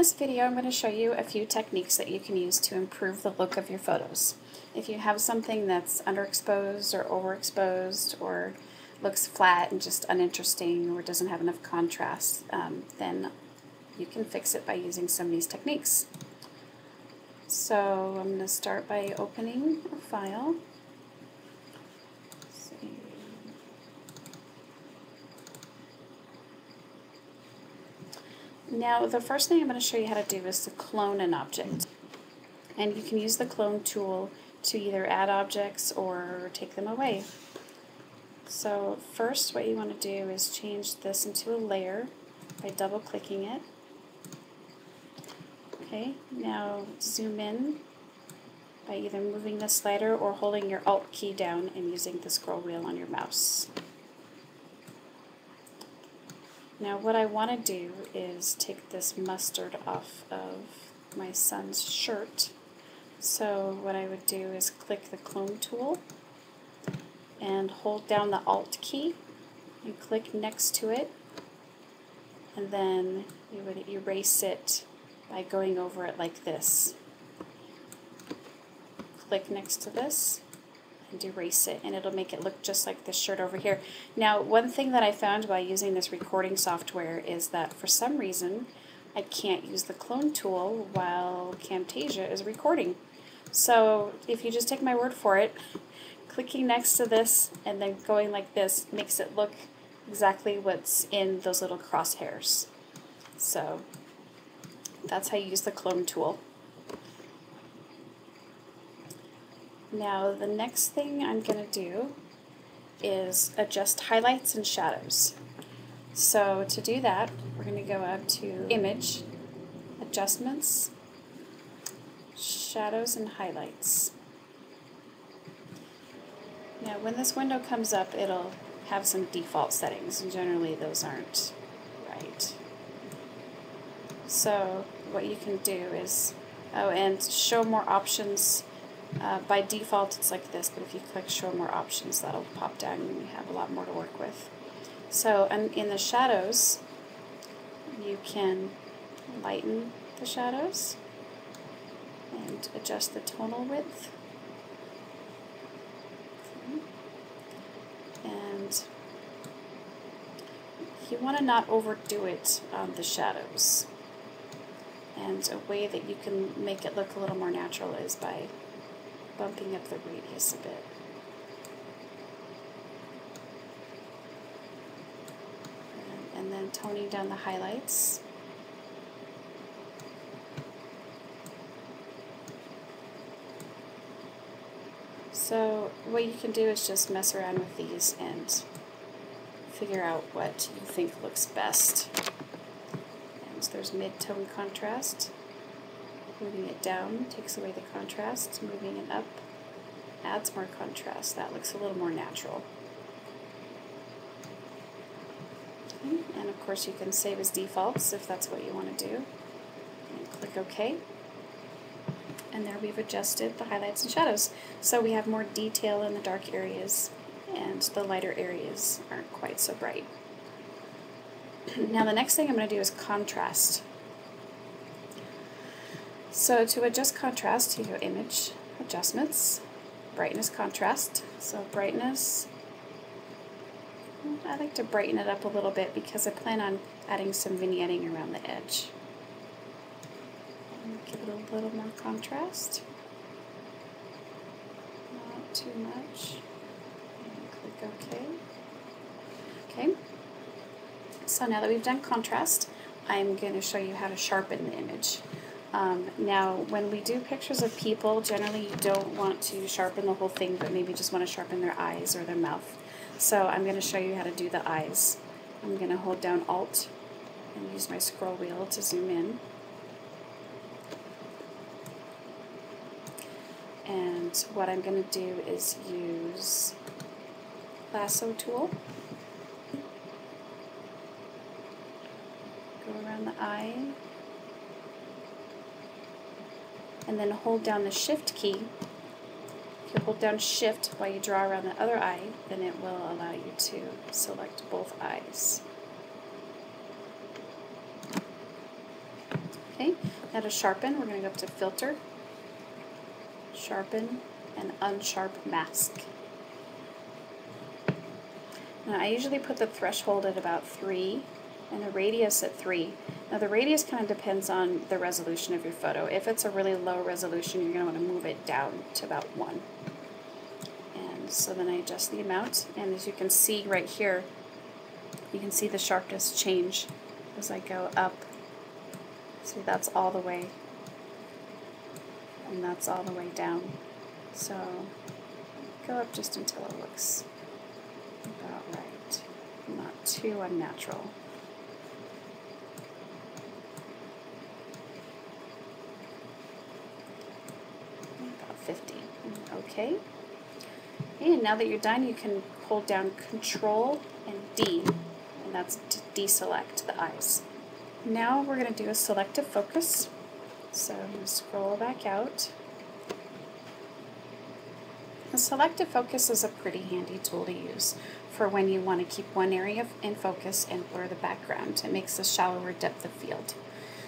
this video, I'm going to show you a few techniques that you can use to improve the look of your photos. If you have something that's underexposed or overexposed or looks flat and just uninteresting or doesn't have enough contrast, then you can fix it by using some of these techniques. So I'm going to start by opening a file. Let's see. Now the first thing I'm going to show you how to do is to clone an object. And you can use the clone tool to either add objects or take them away. So first what you want to do is change this into a layer by double clicking it. Okay, now zoom in by either moving the slider or holding your Alt key down and using the scroll wheel on your mouse. Now what I want to do is take this mustard off of my son's shirt. So what I would do is click the clone tool and hold down the Alt key and click next to it, and then you would erase it by going over it like this. Click next to this and erase it, and it'll make it look just like this shirt over here. Now, one thing that I found by using this recording software is that for some reason I can't use the clone tool while Camtasia is recording. So if you just take my word for it, clicking next to this and then going like this makes it look exactly what's in those little crosshairs. So that's how you use the clone tool. Now the next thing I'm going to do is adjust highlights and shadows. So to do that, we're going to go up to Image, Adjustments, Shadows and Highlights. Now when this window comes up, it'll have some default settings, and generally those aren't right. So what you can do is, and show more options. By default it's like this, but if you click show more options, that'll pop down and you have a lot more to work with. So in the shadows, you can lighten the shadows and adjust the tonal width. And you want to not overdo it on the shadows. And a way that you can make it look a little more natural is by bumping up the radius a bit. And then toning down the highlights. So what you can do is just mess around with these and figure out what you think looks best. And so there's mid-tone contrast. Moving it down takes away the contrast. Moving it up adds more contrast. That looks a little more natural. Okay. And of course you can save as defaults if that's what you want to do. And click OK. And there we've adjusted the highlights and shadows. So we have more detail in the dark areas and the lighter areas aren't quite so bright. Now the next thing I'm going to do is contrast. So to adjust contrast, you go Image, Adjustments, Brightness, Contrast. So brightness, I like to brighten it up a little bit because I plan on adding some vignetting around the edge. Give it a little more contrast, not too much, and click OK. Okay, so now that we've done contrast, I'm going to show you how to sharpen the image. Now when we do pictures of people, generally you don't want to sharpen the whole thing, but maybe just want to sharpen their eyes or their mouth. So I'm going to show you how to do the eyes. I'm going to hold down Alt and use my scroll wheel to zoom in. And what I'm going to do is use lasso tool. Go around the eye. And then hold down the Shift key. If you hold down Shift while you draw around the other eye, then it will allow you to select both eyes. Okay, now to sharpen, we're going to go up to Filter, Sharpen, and Unsharp Mask. Now I usually put the threshold at about 3 and the radius at 3. Now the radius kind of depends on the resolution of your photo. If it's a really low resolution, you're going to want to move it down to about 1. And so then I adjust the amount, and as you can see right here, you can see the sharpness change as I go up. See, that's all the way, and that's all the way down. So go up just until it looks about right, not too unnatural. About 50. Okay. And now that you're done, you can hold down Control and D, and that's to deselect the eyes. Now we're going to do a selective focus. So I'm going to scroll back out. The selective focus is a pretty handy tool to use for when you want to keep one area in focus and blur the background. It makes a shallower depth of field.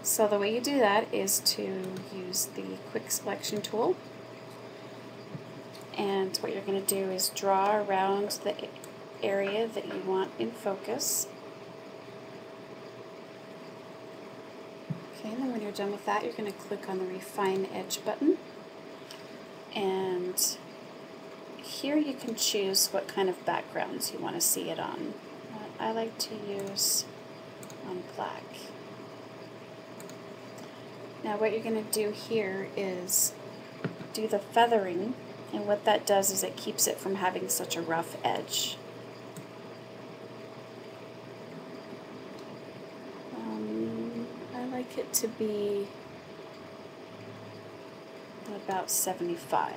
So the way you do that is to use the quick selection tool. And what you're going to do is draw around the area that you want in focus. Okay, and then when you're done with that, you're going to click on the Refine Edge button. And here you can choose what kind of backgrounds you want to see it on. I like to use on black. Now what you're going to do here is do the feathering, and what that does is it keeps it from having such a rough edge. I like it to be about 75.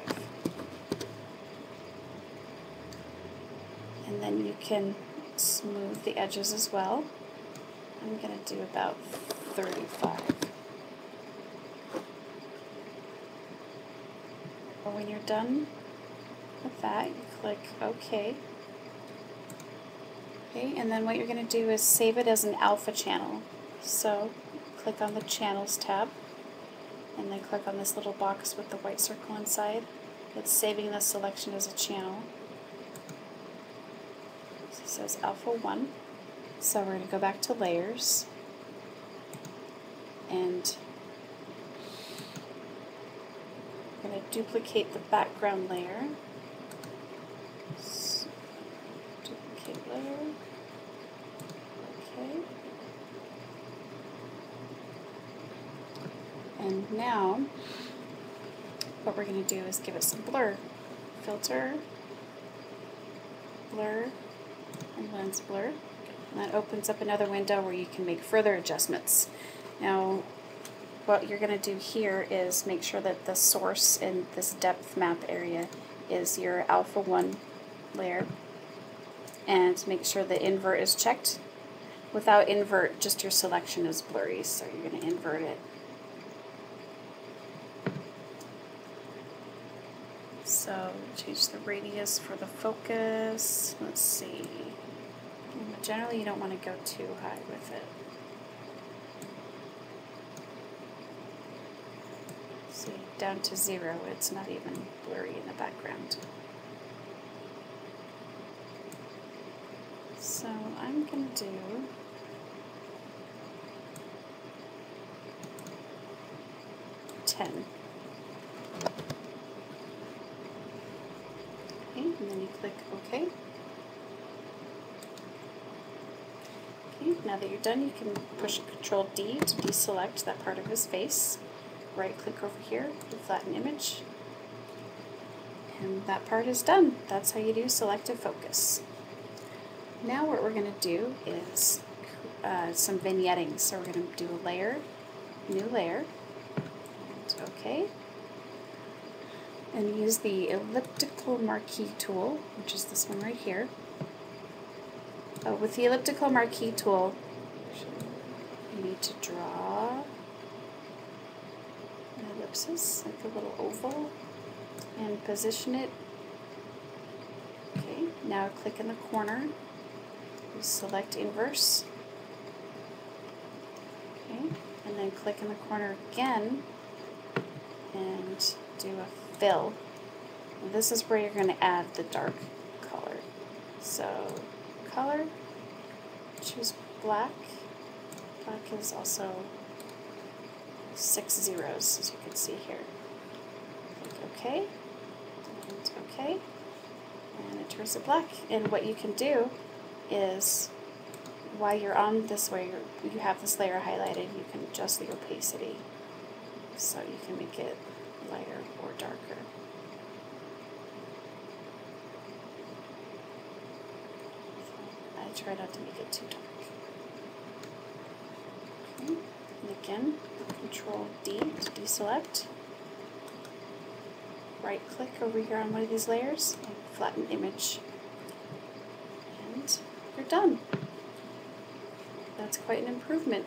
And then you can smooth the edges as well. I'm going to do about 35. When you're done with that, you click OK. Okay, and then what you're going to do is save it as an alpha channel. So click on the Channels tab, and then click on this little box with the white circle inside. It's saving the selection as a channel. So it says Alpha 1. So we're going to go back to Layers, and I'm going to duplicate the background layer. So, duplicate layer. Okay. And now, what we're going to do is give it some blur. Filter, Blur, and Lens Blur. And that opens up another window where you can make further adjustments. Now, what you're going to do here is make sure that the source in this depth map area is your Alpha 1 layer, and make sure the invert is checked. Without invert, just your selection is blurry, so you're going to invert it. So change the radius for the focus. Let's see. Generally you don't want to go too high with it. See, down to 0, it's not even blurry in the background. So I'm going to do $10. Okay, and then you click OK. Okay, now that you're done, you can push Control D to deselect that part of his face. Right click over here to flatten image. And that part is done. That's how you do selective focus. Now what we're going to do is some vignetting. So we're going to do a layer, new layer, and OK. And use the elliptical marquee tool, which is this one right here. With the elliptical marquee tool, you need to draw an ellipsis, like a little oval, and position it. Okay, now click in the corner, you select inverse. Okay, and then click in the corner again and do a fill. And this is where you're going to add the dark color. So color, choose black. Black is also 6 zeros, as you can see here. Click OK, and OK, and it turns it black. And what you can do is, while you're on this way, you have this layer highlighted, you can adjust the opacity so you can make it lighter or darker. I try not to make it too dark. Okay. And again, Control D to deselect. Right click over here on one of these layers and flatten image. And you're done. That's quite an improvement.